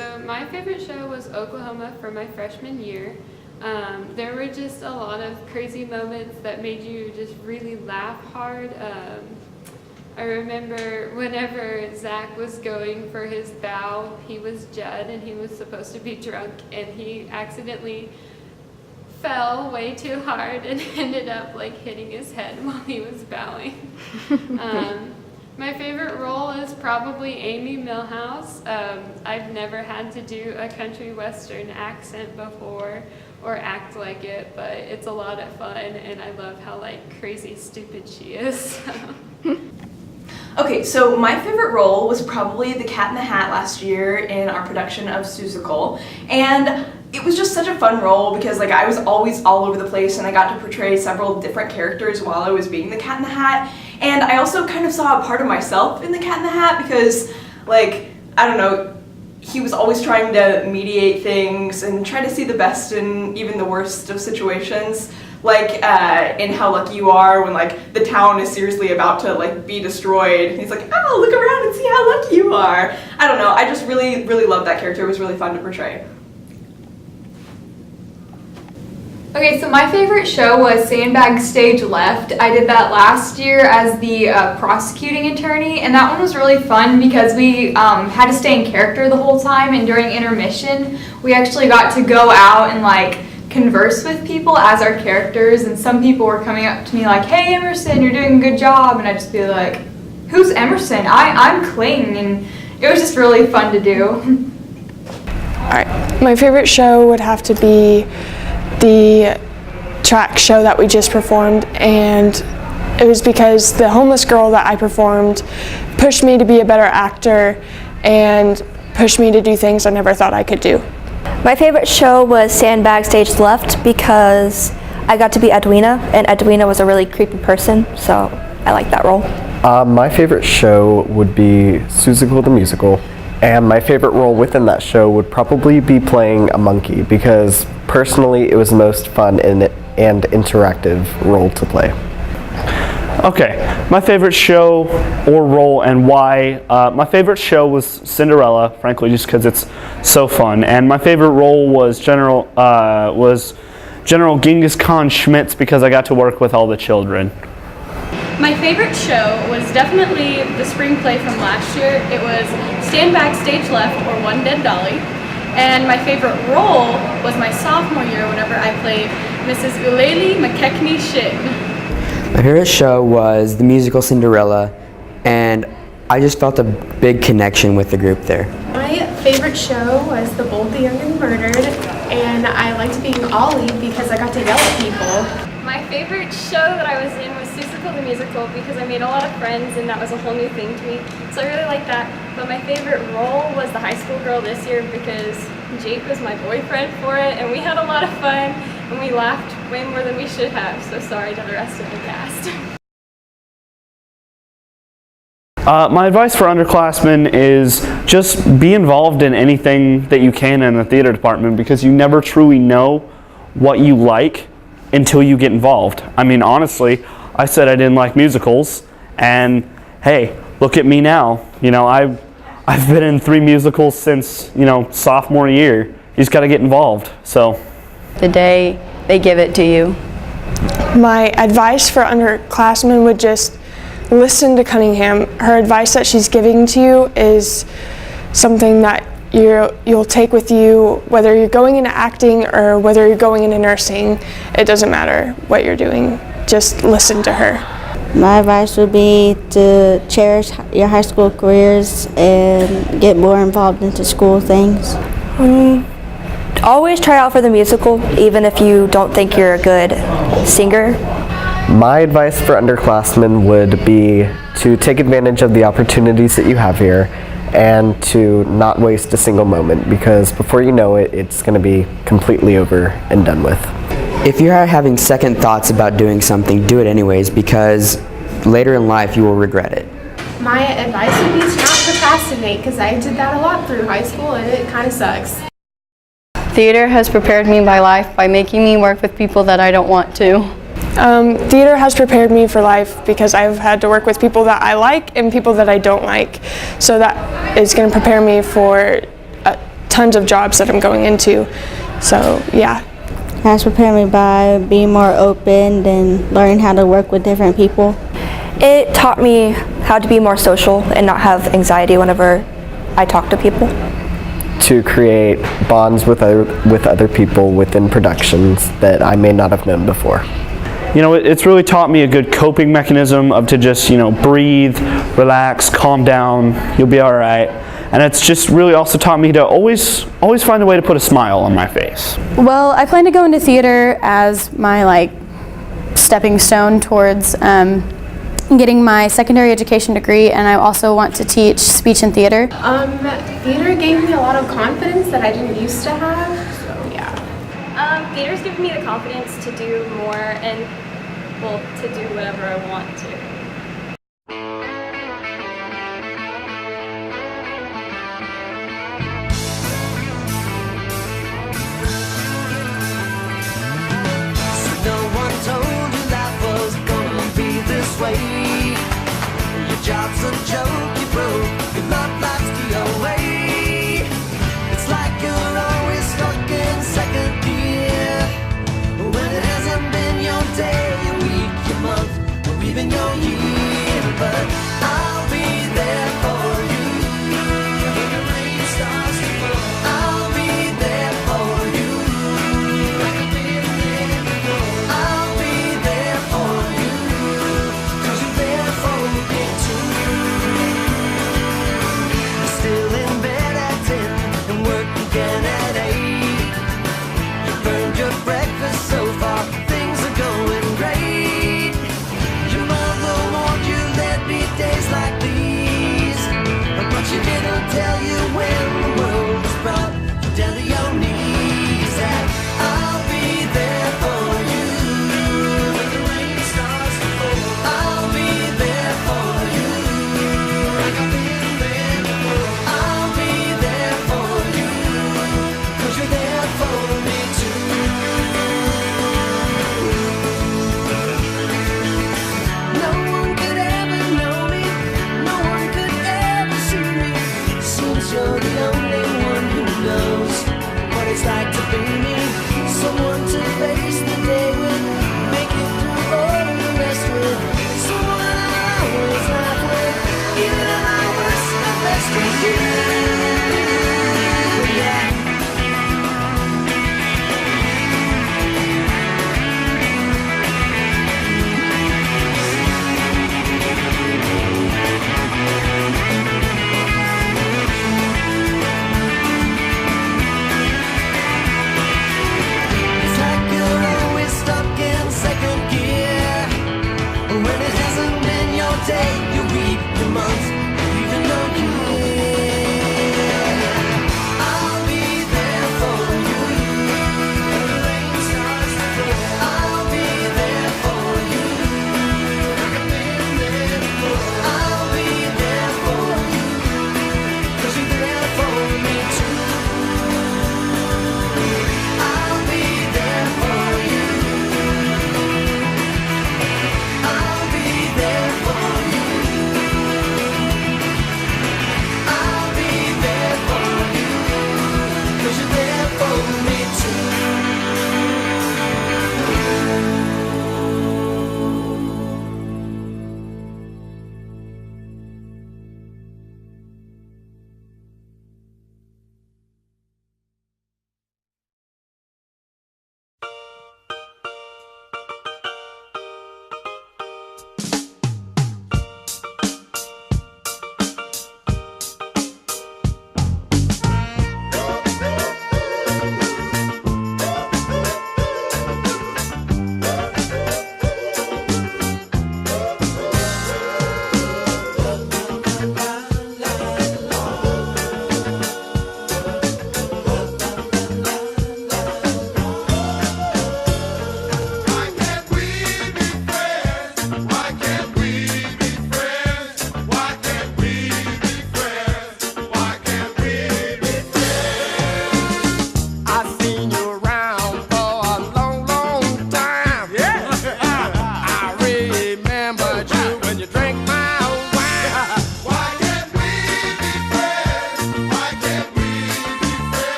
So my favorite show was Oklahoma for my freshman year. There were just a lot of crazy moments that made you just really laugh hard. I remember whenever Zach was going for his bow, he was Judd and he was supposed to be drunk, and he accidentally fell way too hard and ended up like hitting his head while he was bowing. My favorite role is probably Amy Milhouse. I've never had to do a country western accent before or act like it, but it's a lot of fun and I love how like crazy stupid she is. Okay, so my favorite role was probably the Cat in the Hat last year in our production of Seussical, and it was just such a fun role because like I was always all over the place and I got to portray several different characters while I was being the Cat in the Hat, and I also kind of saw a part of myself in the Cat in the Hat because like, I don't know, he was always trying to mediate things and try to see the best in even the worst of situations. Like in How Lucky You Are, when like the town is seriously about to like be destroyed, he's like, oh, look around and see how lucky you are. I don't know, I just really loved that character. It was really fun to portray. Okay, so my favorite show was Sandbag Stage Left. I did that last year as the prosecuting attorney, and that one was really fun because we had to stay in character the whole time, and during intermission, we actually got to go out and like converse with people as our characters, and some people were coming up to me like, hey Emerson, you're doing a good job, and I'd just be like, who's Emerson? I'm Clayton, and it was just really fun to do. Alright, my favorite show would have to be the track show that we just performed, and it was because the homeless girl that I performed pushed me to be a better actor and pushed me to do things I never thought I could do. My favorite show was Sandbag Stage Left because I got to be Edwina, and Edwina was a really creepy person, so I liked that role. My favorite show would be Seussical the Musical, and my favorite role within that show would probably be playing a monkey because personally it was the most fun and interactive role to play. Okay, my favorite show or role and why. My favorite show was Cinderella, frankly, just because it's so fun. And my favorite role was General Genghis Khan Schmitz because I got to work with all the children. My favorite show was definitely the spring play from last year. It was Stand Back Stage Left or One Dead Dolly. And my favorite role was my sophomore year whenever I played Mrs. Uleli McKechnie Shin. My favorite show was the musical Cinderella, and I just felt a big connection with the group there. My favorite show was The Bold, the Young, and the Murdered, and I liked being Ollie because I got to yell at people. My favorite show that I was in was Seussical the Musical because I made a lot of friends and that was a whole new thing to me. So I really liked that. But my favorite role was the high school girl this year because Jake was my boyfriend for it and we had a lot of fun and we laughed way more than we should have. So sorry to the rest of the cast. My advice for underclassmen is just be involved in anything that you can in the theater department because you never truly know what you like until you get involved. I mean, honestly, I said I didn't like musicals, and hey, look at me now. You know, I've been in 3 musicals since, you know, sophomore year. You just got to get involved. So, the day they give it to you. My advice for underclassmen would just listen to Cunningham. Her advice that she's giving to you is something that you'll take with you, whether you're going into acting or whether you're going into nursing. It doesn't matter what you're doing, just listen to her. My advice would be to cherish your high school careers and get more involved into school things. Always try out for the musical, even if you don't think you're a good singer. My advice for underclassmen would be to take advantage of the opportunities that you have here and to not waste a single moment because before you know it, it's going to be completely over and done with. If you're having second thoughts about doing something, do it anyways because later in life you will regret it. My advice would be to not procrastinate because I did that a lot through high school and it kind of sucks. Theater has prepared me by life by making me work with people that I don't want to. Theater has prepared me for life because I've had to work with people that I like and people that I don't like. So that is going to prepare me for tons of jobs that I'm going into. So yeah. It has prepared me by being more open and learning how to work with different people. It taught me how to be more social and not have anxiety whenever I talk to people. To create bonds with other people within productions that I may not have known before. You know, it's really taught me a good coping mechanism of to just, you know, breathe, relax, calm down, you'll be all right. And it's just really also taught me to always find a way to put a smile on my face. Well, I plan to go into theater as my stepping stone towards getting my secondary education degree, and I also want to teach speech and theater. Theater gave me a lot of confidence that I didn't used to have, so yeah. Theater's given me the confidence to do more and, well, to do whatever I want to. Your job's a joke, you broke, your love life's the away. It's like you're always stuck in second gear, when it hasn't been your day, your week, your month, or even your year. But I'll be there for you when the rain starts to fall. I'll be there for you like I've been there before. I'll be there for you, 'cause you're there for me too. You're still in bed at 10 and work again at 8. You burned your breakfast so far, things are going great. Your mother warned you there'd be days like these, but she didn't tell you when the world was brought down to your knees. That I'll be there for you when the rain starts to fall. I'll be there for you like I've been there before. I'll be there for you 'cause you're there for me too. No one could ever know me, no one could ever see me. Seems you're the only one who knows what it's like to be me. Someone to face the day with, make it through all the rest with. Someone I always laugh with, even at my worst, my best with you. Yeah. It's like you're always stuck in second gear, when it hasn't been your day, your week, your month, or even your year. I'll be there for you when the rain starts to fall. I'll be there for you like I've been there before. I'll be there for you 'cause you're there for me too. I'll be there for you. I'll be there for you.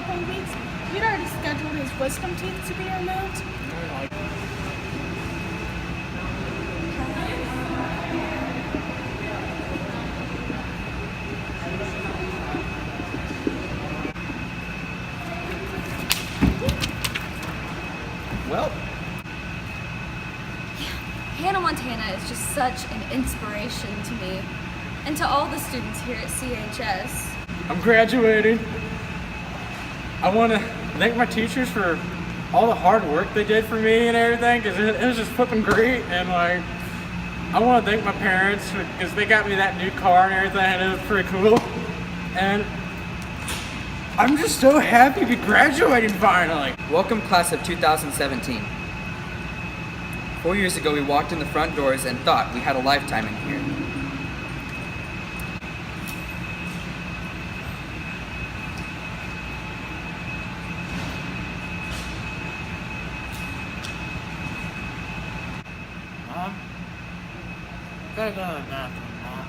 couple of weeks, we'd already scheduled his wisdom teeth to be removed. Well, Hannah Montana is just such an inspiration to me and to all the students here at CHS. I'm graduating. I want to thank my teachers for all the hard work they did for me and everything, because it was just flipping great. And like, I want to thank my parents because they got me that new car and everything, and it was pretty cool. And I'm just so happy to be graduating finally. Welcome class of 2017. 4 years ago we walked in the front doors and thought we had a lifetime in here. Mom? Gotta go to the bathroom, Mom.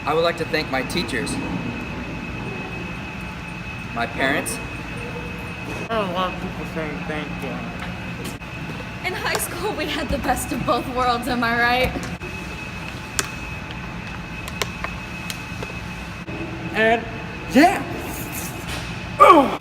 I would like to thank my teachers, my parents. I don't want people saying thank you. In high school, we had the best of both worlds, am I right? And yeah. Oh.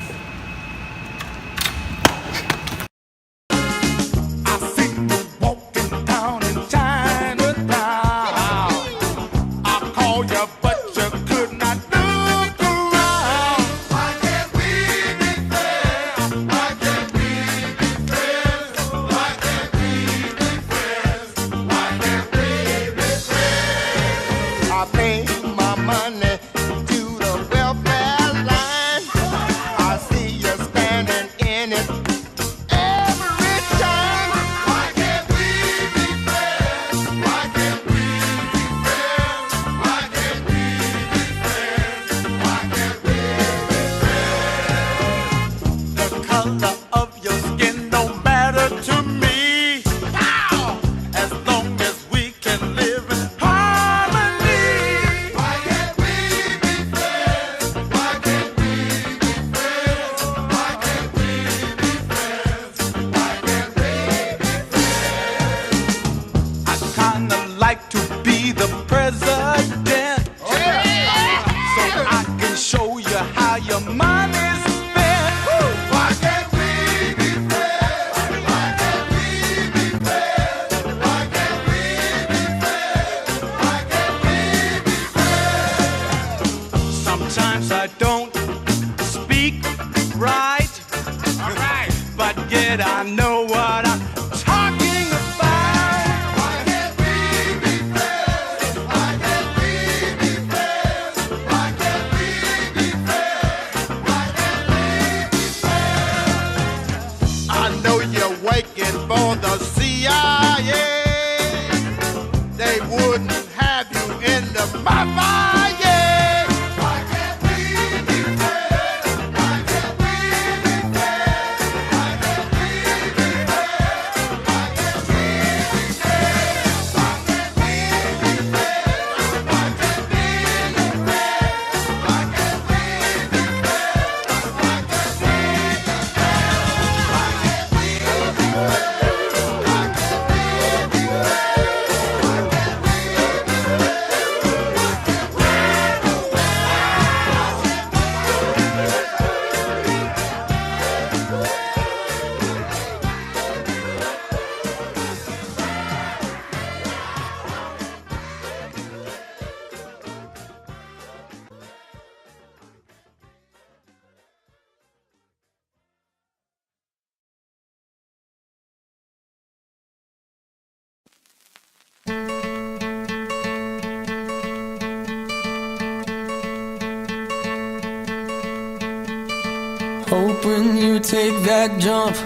I know what I'm talking about. Why can't we be friends? Why can't we be friends? Why can't we be friends? Why can't we be friends? I know you're waiting for the CIA. They wouldn't have you in the mafia. Hope when you take that jump,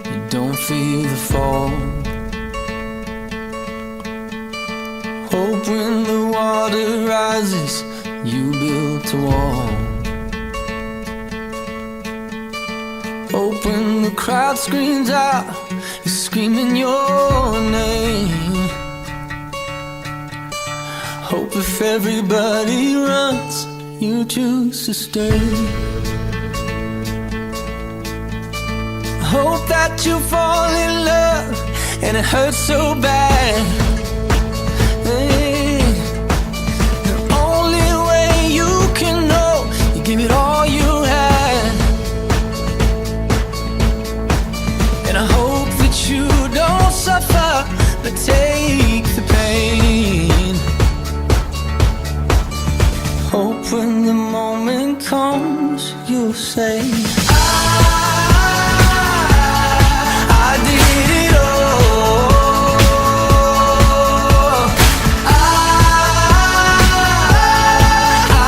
you don't feel the fall. Hope when the water rises, you build a wall. Hope when the crowd screams out, you're screaming your name. Hope if everybody runs, you choose to stay. hope that you fall in love and it hurts so bad. Hey, the only way you can know, you give it all you had. And I hope that you don't suffer, but take the pain. Hope when the moment comes, you'll say, I did it all.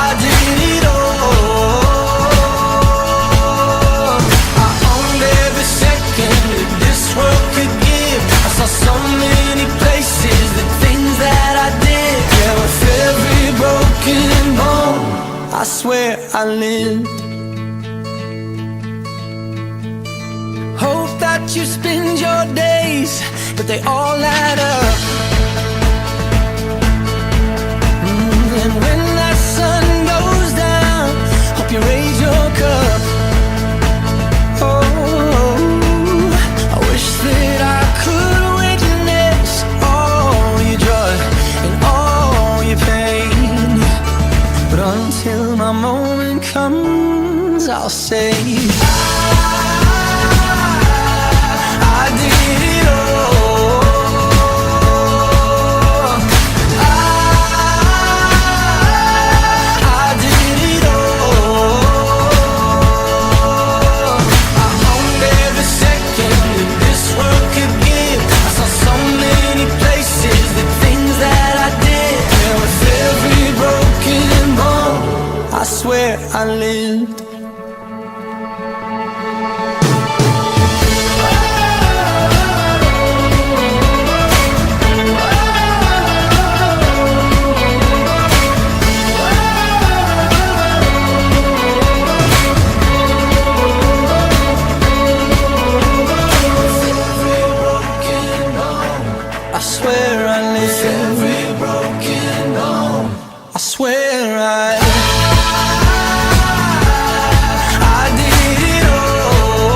I did it all. I owned every second that this world could give. I saw so many places, the things that I did. Yeah, with every broken bone, I swear I lived. Hope that you spend your days, but they all add up. And when that sun goes down, hope you raise your cup. Oh, I wish that I could witness all your joy and all your pain. But until my moment comes, I'll say, I did it all. I did it all. I owned every second that this world could give. I saw so many places, the things that I did. Yeah, with every broken bone, I swear I lived. I swear I lived. Every broken bone, I swear I did it all.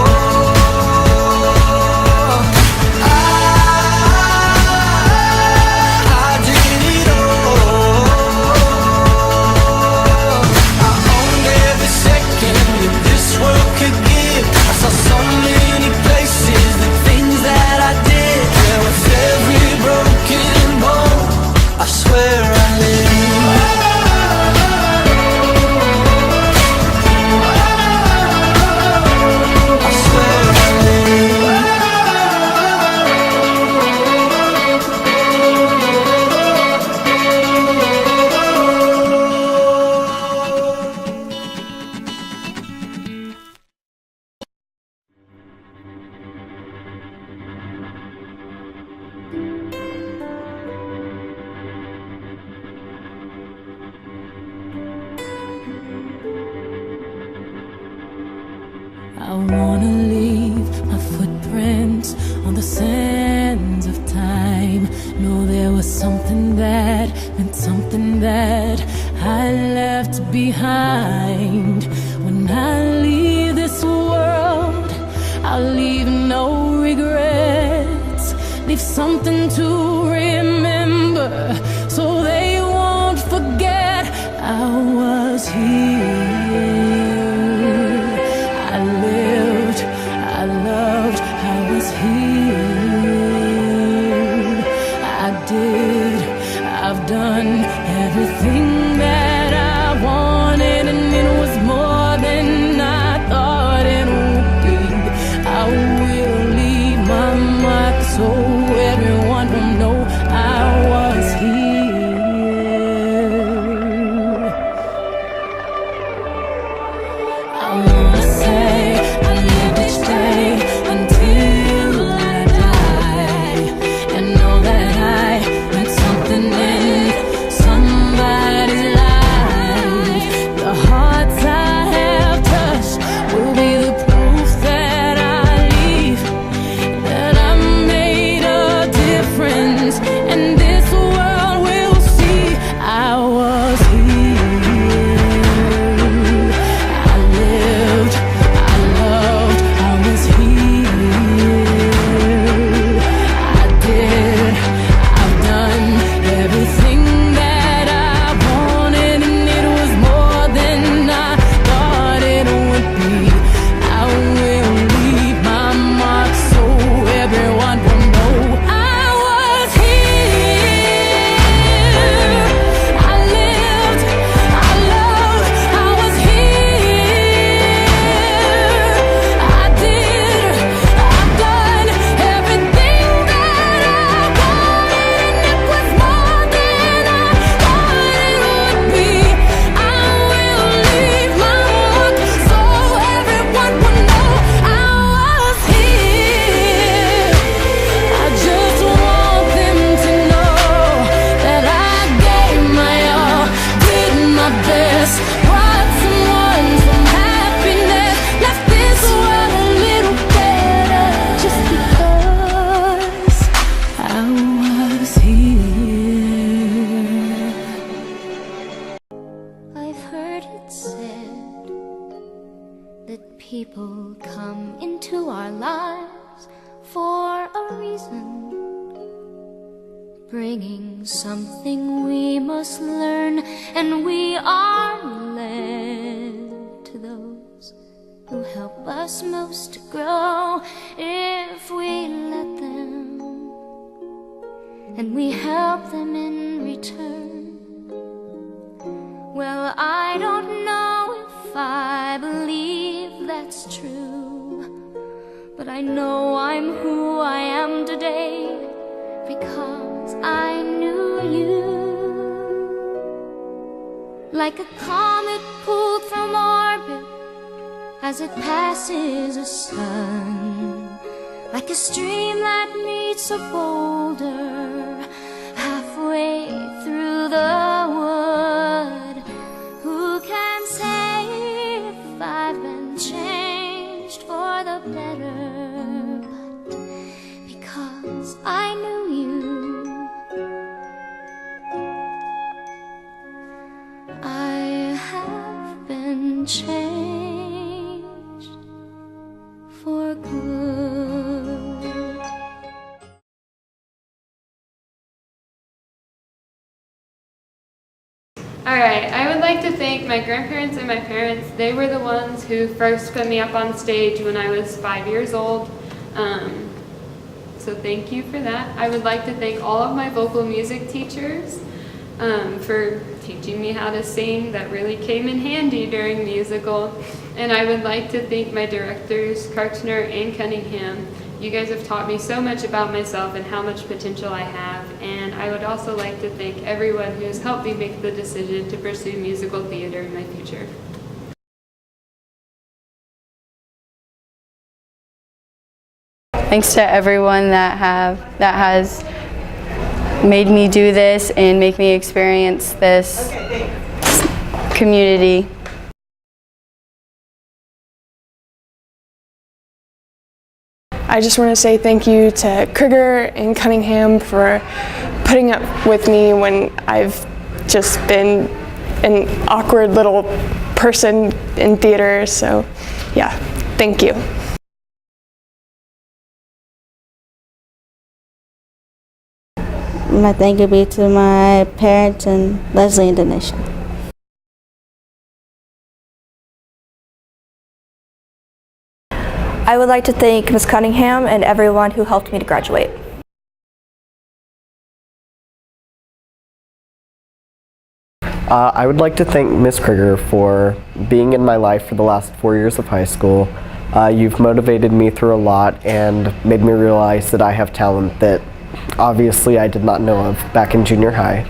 I did it all. I owned every second that this world could give. I saw so many places, the things that I did. Yeah, with every broken bone, I swear I lived. I swear I lived. I wanna leave my footprints on the sands of time. Know there was something that meant something that I left behind. When I leave this world, I'll leave no regrets. Leave something to remember, so they won't forget I was here. I lived, I loved, I was here. I did, I've done everything that I wanted, and it was more than I thought it would be. I will leave my mark so everyone will know I was here. I wanna say I lived each day until I die, and know that I meant something in somebody's life. reason, bringing something we must learn, and we are led to those who help us most to grow if we let them, and we help them in return. Well, I don't know if I believe that's true, but I know I'm who I am today because I knew you. Like a comet pulled from orbit as it passes a sun, like a stream that meets a boulder halfway through the wood. Who can say if I've been changed for the better? But because I knew you, I have been changed for good. Alright, I would like to thank my grandparents and my parents. They were the ones who first put me up on stage when I was 5 years old. So thank you for that. I would like to thank all of my vocal music teachers for teaching me how to sing. That really came in handy during musical. And I would like to thank my directors, Karchner and Cunningham. You guys have taught me so much about myself and how much potential I have. And I would also like to thank everyone who has helped me make the decision to pursue musical theater in my future. Thanks to everyone that has made me do this and make me experience this community. I just want to say thank you to Krieger and Cunningham for putting up with me when I've just been an awkward little person in theater. So yeah, thank you. My thank you be to my parents and Leslie and Denisha. I would like to thank Ms. Cunningham and everyone who helped me to graduate. I would like to thank Ms. Krieger for being in my life for the last 4 years of high school. You've motivated me through a lot and made me realize that I have talent that obviously I did not know of back in junior high.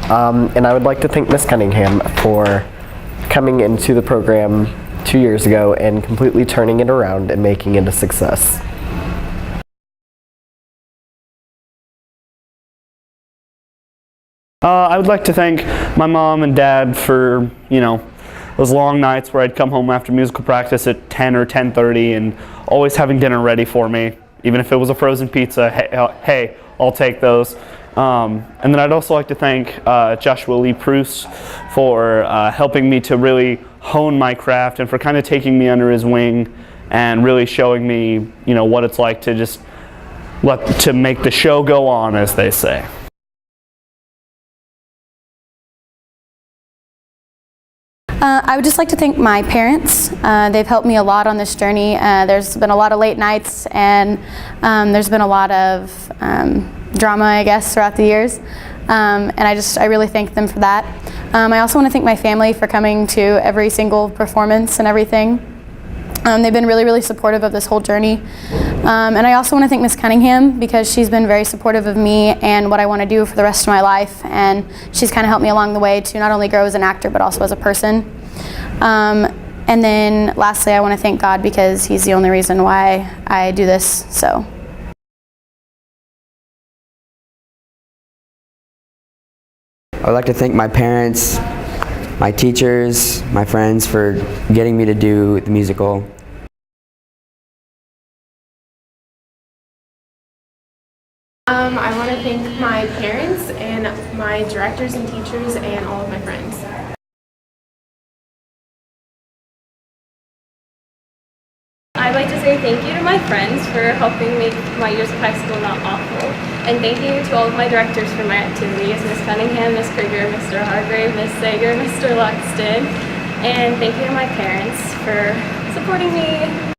And I would like to thank Ms. Cunningham for coming into the program 2 years ago and completely turning it around and making it a success. I would like to thank my mom and dad for, those long nights where I'd come home after musical practice at 10 or 10:30 and always having dinner ready for me. Even if it was a frozen pizza, hey, I'll take those. And then I'd also like to thank Joshua Lee Pruce for helping me to really hone my craft and for kind of taking me under his wing and really showing me, what it's like to just to make the show go on, as they say. I would just like to thank my parents. They've helped me a lot on this journey. There's been a lot of late nights and there's been a lot of drama, I guess, throughout the years. And I really thank them for that. I also want to thank my family for coming to every single performance and everything. They've been really, really supportive of this whole journey. And I also want to thank Ms. Cunningham because she's been very supportive of me and what I want to do for the rest of my life. And she's kind of helped me along the way to not only grow as an actor, but also as a person. And then lastly, I want to thank God because He's the only reason why I do this. So. I would like to thank my parents, my teachers, my friends for getting me to do the musical. I want to thank my parents and my directors and teachers and all of my friends. I'd like to say thank you to my friends for helping make my years of high school not awful. And thank you to all of my directors for my activities, Ms. Cunningham, Ms. Krieger, Mr. Hargrave, Ms. Sager, Mr. Luxton. And thank you to my parents for supporting me